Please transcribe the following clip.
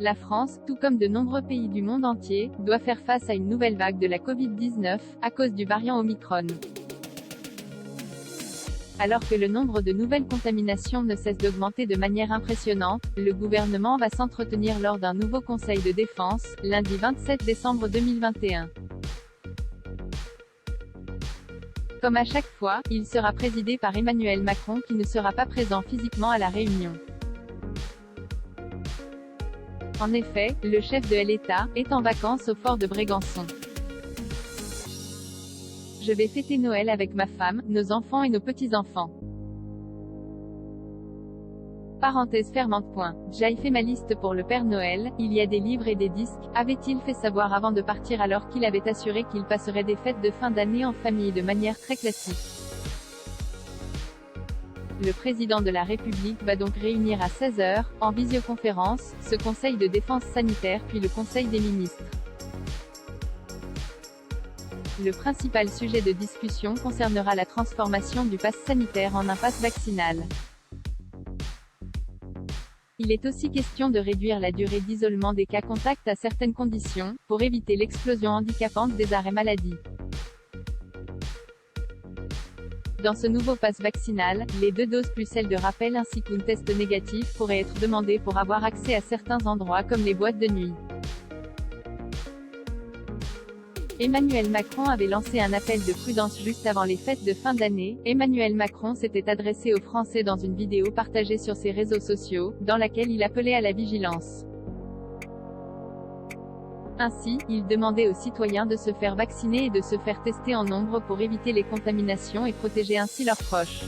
La France, tout comme de nombreux pays du monde entier, doit faire face à une nouvelle vague de la Covid-19, à cause du variant Omicron. Alors que le nombre de nouvelles contaminations ne cesse d'augmenter de manière impressionnante, le gouvernement va s'entretenir lors d'un nouveau conseil de défense, lundi 27 décembre 2021. Comme à chaque fois, il sera présidé par Emmanuel Macron qui ne sera pas présent physiquement à la réunion. En effet, le chef de l'État est en vacances au fort de Brégançon. Je vais fêter Noël avec ma femme, nos enfants et nos petits-enfants. Parenthèse fermante. J'ai fait ma liste pour le Père Noël, il y a des livres et des disques, avait-il fait savoir avant de partir alors qu'il avait assuré qu'il passerait des fêtes de fin d'année en famille de manière très classique. Le président de la République va donc réunir à 16h, en visioconférence, ce conseil de défense sanitaire puis le conseil des ministres. Le principal sujet de discussion concernera la transformation du pass sanitaire en un pass vaccinal. Il est aussi question de réduire la durée d'isolement des cas contacts à certaines conditions, pour éviter l'explosion handicapante des arrêts maladie. Dans ce nouveau pass vaccinal, les 2 doses plus celle de rappel ainsi qu'un test négatif pourraient être demandés pour avoir accès à certains endroits comme les boîtes de nuit. Emmanuel Macron avait lancé un appel de prudence juste avant les fêtes de fin d'année. Emmanuel Macron s'était adressé aux Français dans une vidéo partagée sur ses réseaux sociaux, dans laquelle il appelait à la vigilance. Ainsi, il demandait aux citoyens de se faire vacciner et de se faire tester en nombre pour éviter les contaminations et protéger ainsi leurs proches.